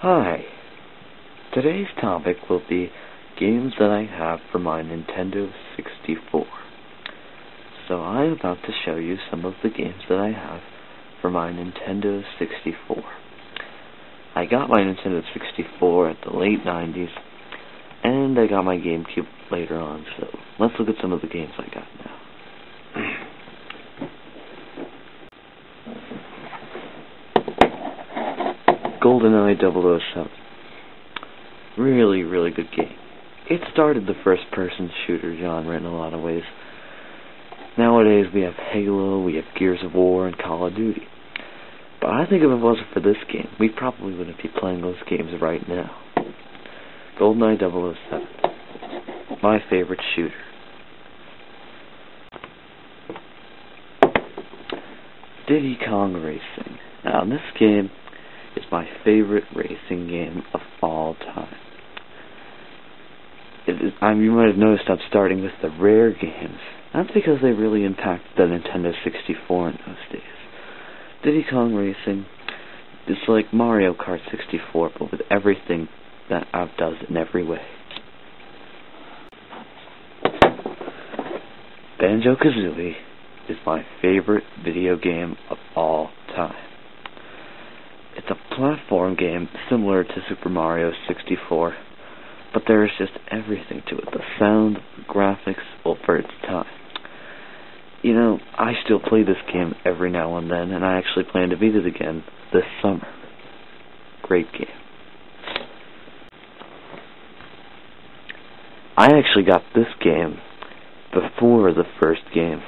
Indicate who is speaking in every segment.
Speaker 1: Hi. Today's topic will be games that I have for my Nintendo 64. So I'm about to show you some of the games that I have for my Nintendo 64. I got my Nintendo 64 at the late 90s, and I got my GameCube later on, so let's look at some of the games I got now. GoldenEye 007. Really, really good game. It started the first-person shooter genre in a lot of ways. Nowadays we have Halo, we have Gears of War, and Call of Duty. But I think if it wasn't for this game, we probably wouldn't be playing those games right now. GoldenEye 007. My favorite shooter. Diddy Kong Racing. Now, this game is my favorite racing game of all time. You might have noticed I'm starting with the rare games. That's because they really impacted the Nintendo 64 in those days. Diddy Kong Racing is like Mario Kart 64, but with everything that outdoes it in every way. Banjo-Kazooie is my favorite video game of all time. It's a platform game similar to Super Mario 64, but there is just everything to it. The sound, the graphics, well, for its time. You know, I still play this game every now and then, and I actually plan to beat it again this summer. Great game. I actually got this game before the first game,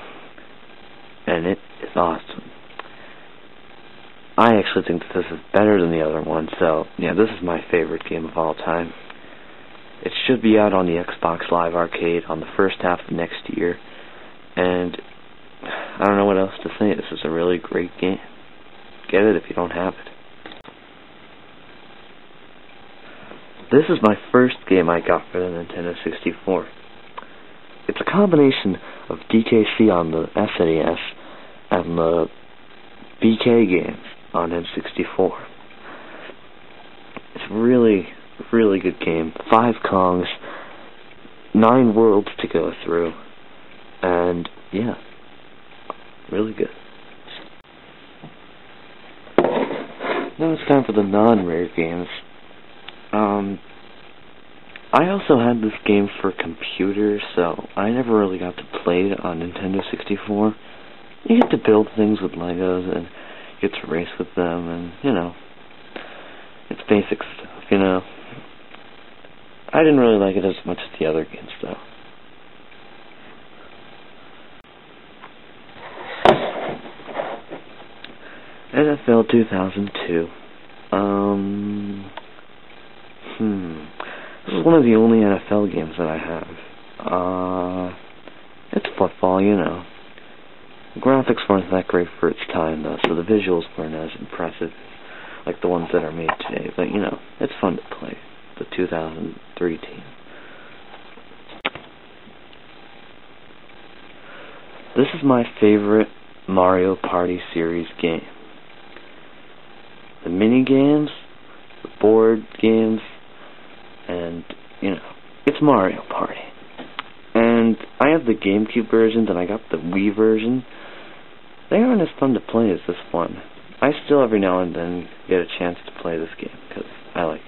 Speaker 1: and it is awesome. I actually think that this is better than the other one, so yeah, this is my favorite game of all time. It should be out on the Xbox Live Arcade on the first half of next year, and I don't know what else to say. This is a really great game. Get it if you don't have it. This is my first game I got for the Nintendo 64. It's a combination of DKC on the SNES and the BK games on N64. It's really, really good game. 5 Kongs, 9 worlds to go through, and yeah, really good. Now it's time for the non-rare games. I also had this game for computers, so I never really got to play it on Nintendo 64. You get to build things with Legos, and you get to race with them, and, you know, it's basic stuff, you know. I didn't really like it as much as the other games, though. NFL 2002. This is one of the only NFL games that I have. It's football, you know. The graphics weren't that great for its time, though, so the visuals weren't as impressive like the ones that are made today. But, you know, it's fun to play. The 2003 team. This is my favorite Mario Party series game. The mini games, the board games, and, you know, it's Mario Party. And I have the GameCube version, and I got the Wii version. They aren't as fun to play as this one. I still every now and then get a chance to play this game, because I like it.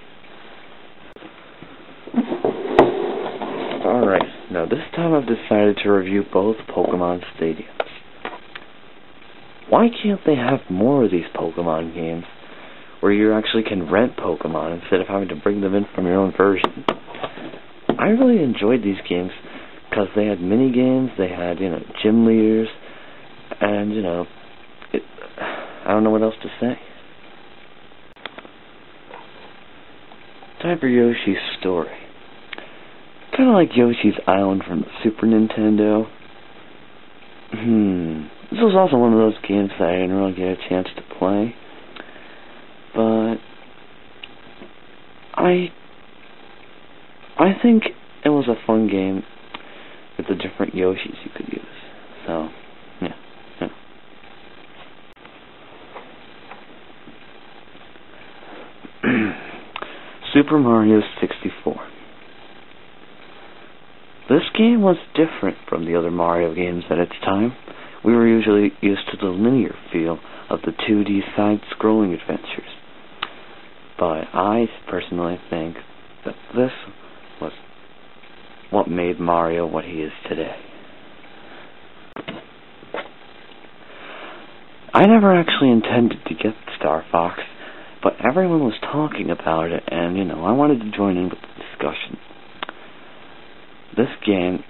Speaker 1: Alright, now this time I've decided to review both Pokemon Stadiums. Why can't they have more of these Pokemon games, where you actually can rent Pokemon instead of having to bring them in from your own version? I really enjoyed these games because they had mini games, they had, you know, gym leaders, and, you know, I don't know what else to say. Time for Yoshi's Story. Kind of like Yoshi's Island from the Super Nintendo. This was also one of those games that I didn't really get a chance to play. But I think it was a fun game with the different Yoshis you could use. So, yeah. Super Mario 64. This game was different from the other Mario games at its time. We were usually used to the linear feel of the 2D side-scrolling adventures. But I personally think that this was what made Mario what he is today. I never actually intended to get Star Fox, but everyone was talking about it, and, I wanted to join in with the discussion. This game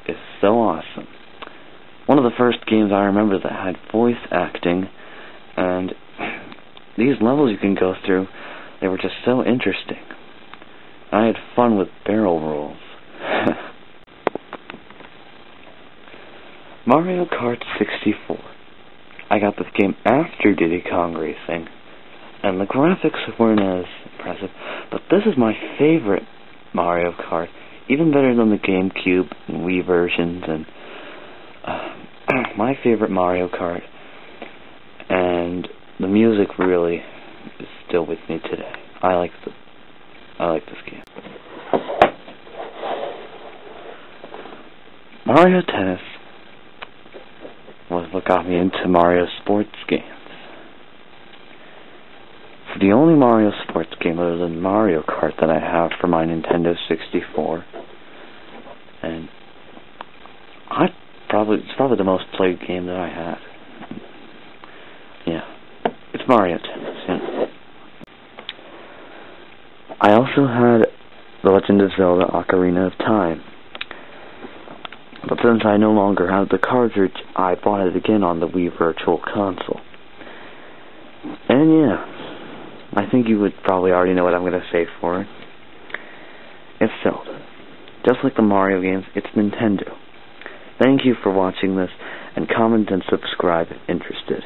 Speaker 1: is so awesome. One of the first games I remember that had voice acting, and these levels you can go through, they were just so interesting. I had fun with barrel rolls. Mario Kart 64. I got this game after Diddy Kong Racing, and the graphics weren't as impressive, but this is my favorite Mario Kart, even better than the GameCube and Wii versions, and my favorite Mario Kart, and the music really is still with me today. I like this game. Mario Tennis was what got me into Mario sports games. For the only Mario sports game other than Mario Kart that I have for my Nintendo 64, and it's probably the most played game that I had. Yeah, it's Mario Tennis. Yeah. I also had The Legend of Zelda: Ocarina of Time. But since I no longer have the cartridge, I bought it again on the Wii Virtual Console. And yeah, I think you would probably already know what I'm going to say for it. It's Zelda. Just like the Mario games, it's Nintendo. Thank you for watching this, and comment and subscribe if interested.